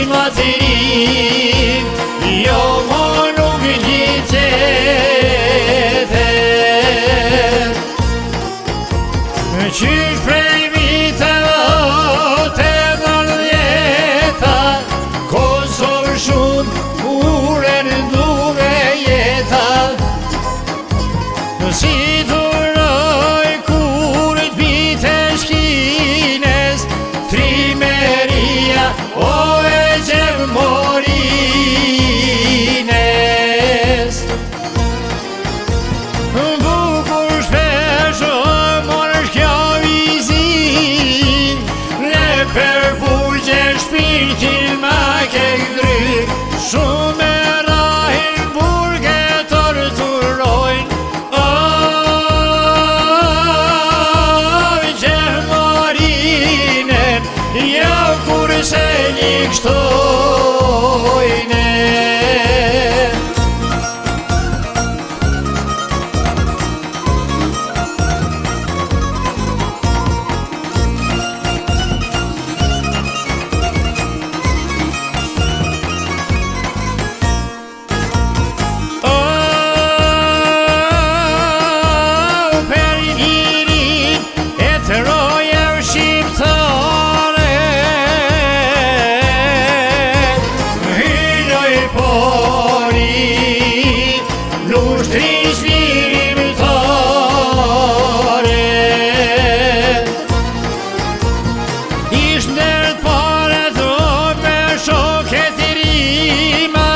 ma të ri, jo mo nuk gjitet. Qysh prej viteve të 90-ta, Kosovë shumë uren duke jeta. Si duroj kur t'bite shkines, Trimeria o e Gjevmorines. Bukur shpesh o morësh kjo vizin, ne për burgje shpirtin ma ke gdry, shumë e rahin burge torturojnë. Jo kur se një kështojnë. Per njirin e të rojev shqiptare, lushtrin shlirimtare. Ish ndër pare të me shoket i rima,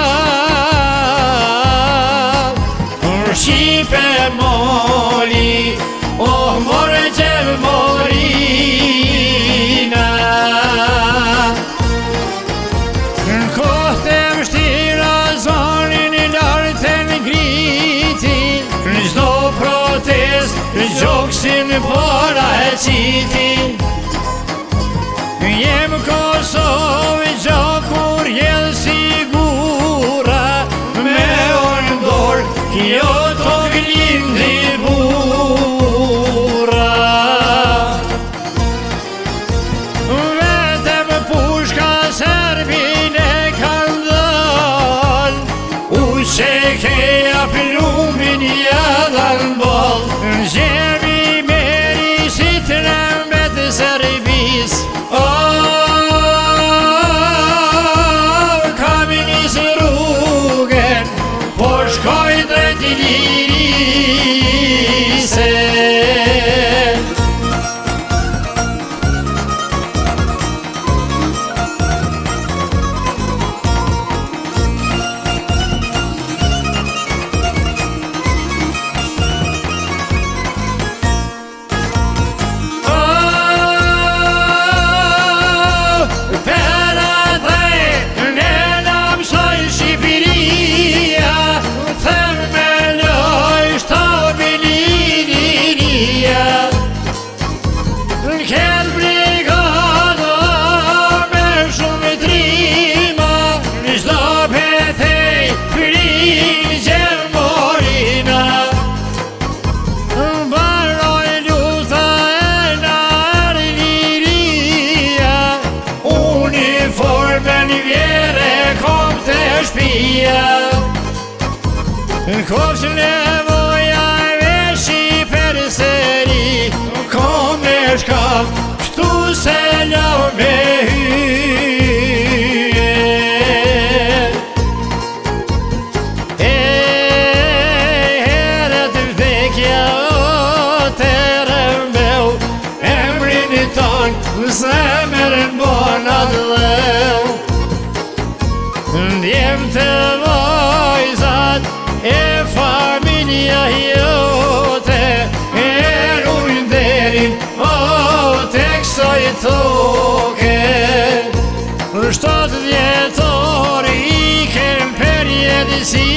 Shqipe moli, oh more Gjevmorina. Në kohët e vështira zonin i lartë e ngriti, në çdo protest gjoksin para e qiti. Jem Kosovë gjokur jel sigura, me orë dorë kjo tokë lindi burra. Vetëm pushka Serbin e kanë dhënë, Uçekeja plumbin jadhan bol, Gjemi meri si të rëmbet Serbis. Kam nisë rrugën, po shkoj drejt lirise. Në kopës nevoja e veshi për seri, kom e shkap, kështu se lau me hyje. Heret vdekja o të rëmbeu, emrin i ton në zemërën bonat dheu. Ndjem të vojzat e familja jote, e rujnë derin o të kësaj toke. 7 vjetor i kem për jetësi,